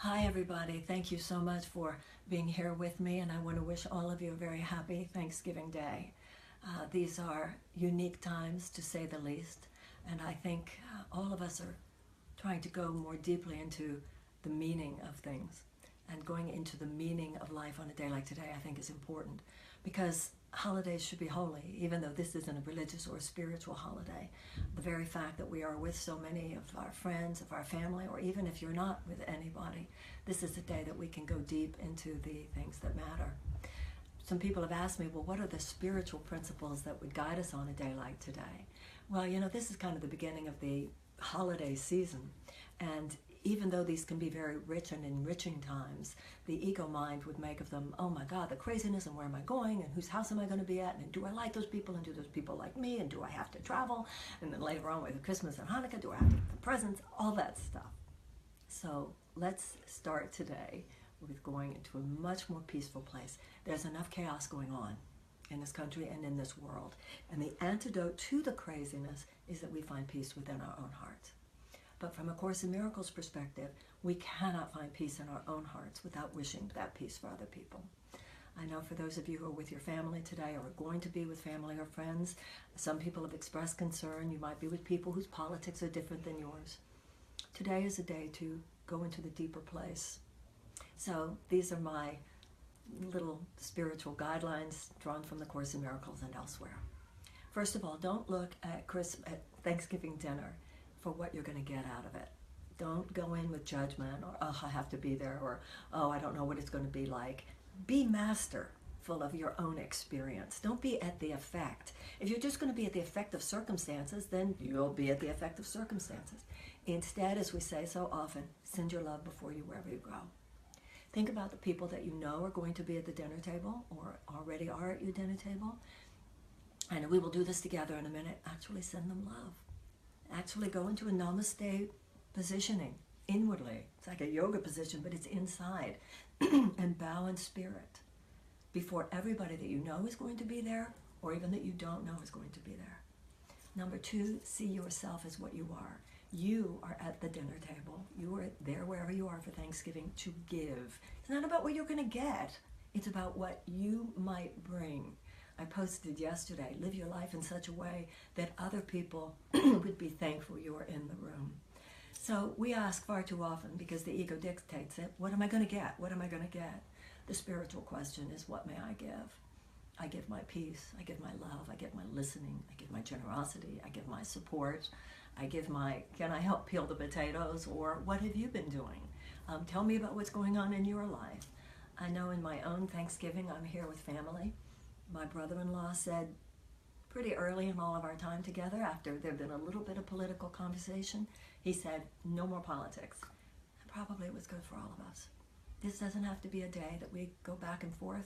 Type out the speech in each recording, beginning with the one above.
Hi everybody, thank you so much for being here with me, and I want to wish all of you a very happy Thanksgiving Day. These are unique times, to say the least, and I think all of us are trying to go more deeply into the meaning of things, and going into the meaning of life on a day like today I think is important, because holidays should be holy, even though this isn't a religious or a spiritual holiday. The very fact that we are with so many of our friends, of our family, or even if you're not with anybody, this is a day that we can go deep into the things that matter. Some people have asked me, well, what are the spiritual principles that would guide us on a day like today? Well, this is kind of the beginning of the holiday season, and even though these can be very rich and enriching times, the ego mind would make of them, oh my God, the craziness, and where am I going, and whose house am I going to be at, and do I like those people, and do those people like me, and do I have to travel, and then later on with Christmas and Hanukkah, do I have to get the presents, all that stuff. So let's start today with going into a much more peaceful place. There's enough chaos going on in this country and in this world, and the antidote to the craziness is that we find peace within our own hearts. But from A Course in Miracles perspective, we cannot find peace in our own hearts without wishing that peace for other people. I know for those of you who are with your family today, or are going to be with family or friends, some people have expressed concern. You might be with people whose politics are different than yours. Today is a day to go into the deeper place. So these are my little spiritual guidelines drawn from The Course in Miracles and elsewhere. First of all, don't look at Thanksgiving dinner for what you're going to get out of it. Don't go in with judgment, or oh, I have to be there, or oh, I don't know what it's going to be like. Be masterful of your own experience. Don't be at the effect. If you're just going to be at the effect of circumstances, then you'll be at the effect of circumstances. Instead, as we say so often, send your love before you wherever you go. Think about the people that you know are going to be at the dinner table, or already are at your dinner table. And we will do this together in a minute. Actually send them love. Actually go into a namaste positioning inwardly. It's like a yoga position, but it's inside. And bow in spirit before everybody that you know is going to be there, or even that you don't know is going to be there. Number two, see yourself as what you are. You are at the dinner table. You are there wherever you are for Thanksgiving to give. It's not about what you're going to get. It's about what you might bring. I posted yesterday, live your life in such a way that other people would be thankful you are in the room. So we ask far too often, because the ego dictates it, what am I going to get? What am I going to get? The spiritual question is, what may I give? I give my peace, I give my love, I give my listening, I give my generosity, I give my support, I give my, can I help peel the potatoes, or what have you been doing? Tell me about what's going on in your life. I know in my own Thanksgiving, I'm here with family. My brother-in-law said pretty early in all of our time together, after there'd been a little bit of political conversation, he said, no more politics. And probably it was good for all of us. This doesn't have to be a day that we go back and forth.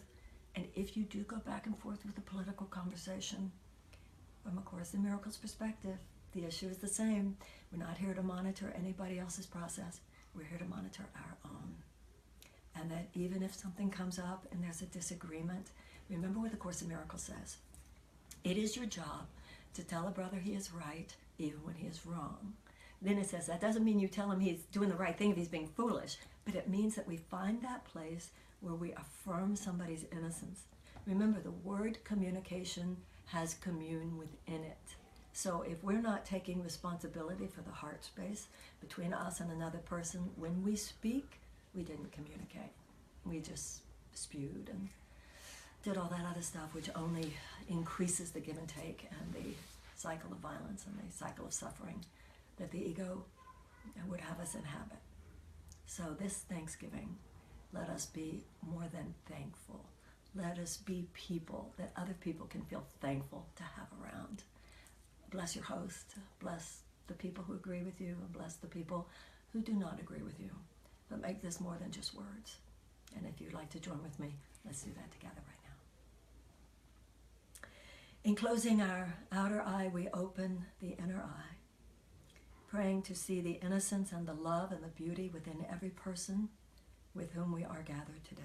And if you do go back and forth with the political conversation, from A Course in Miracles perspective, the issue is the same. We're not here to monitor anybody else's process. We're here to monitor our own. And that even if something comes up and there's a disagreement, remember what the Course in Miracles says. It is your job to tell a brother he is right, even when he is wrong. Then it says that doesn't mean you tell him he's doing the right thing if he's being foolish, but it means that we find that place where we affirm somebody's innocence. Remember, the word communication has commune within it. So if we're not taking responsibility for the heart space between us and another person, when we speak, we didn't communicate. We just spewed and did all that other stuff, which only increases the give and take and the cycle of violence and the cycle of suffering that the ego would have us inhabit. So this Thanksgiving, let us be more than thankful. Let us be people that other people can feel thankful to have around. Bless your host, bless the people who agree with you, and bless the people who do not agree with you. But make this more than just words. And if you'd like to join with me, let's do that together right now. In closing our outer eye, we open the inner eye, praying to see the innocence and the love and the beauty within every person with whom we are gathered today.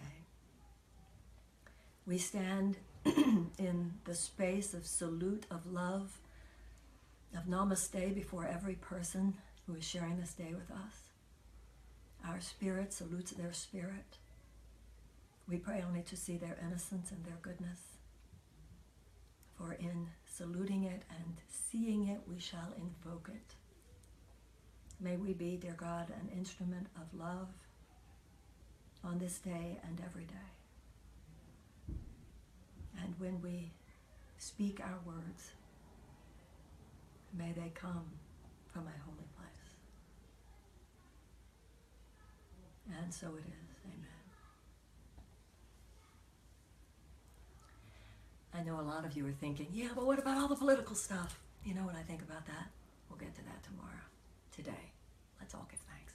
We stand in the space of salute, of love, of namaste before every person who is sharing this day with us. Our spirit salutes their spirit. We pray only to see their innocence and their goodness. For in saluting it and seeing it, we shall invoke it. May we be, dear God, an instrument of love on this day and every day. And when we speak our words, may they come from a holy place. And so it is. Amen. I know a lot of you are thinking, yeah, but what about all the political stuff? You know what I think about that? We'll get to that tomorrow. Today, let's all give thanks.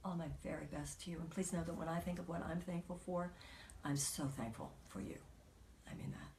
All my very best to you. And please know that when I think of what I'm thankful for, I'm so thankful for you. I mean that.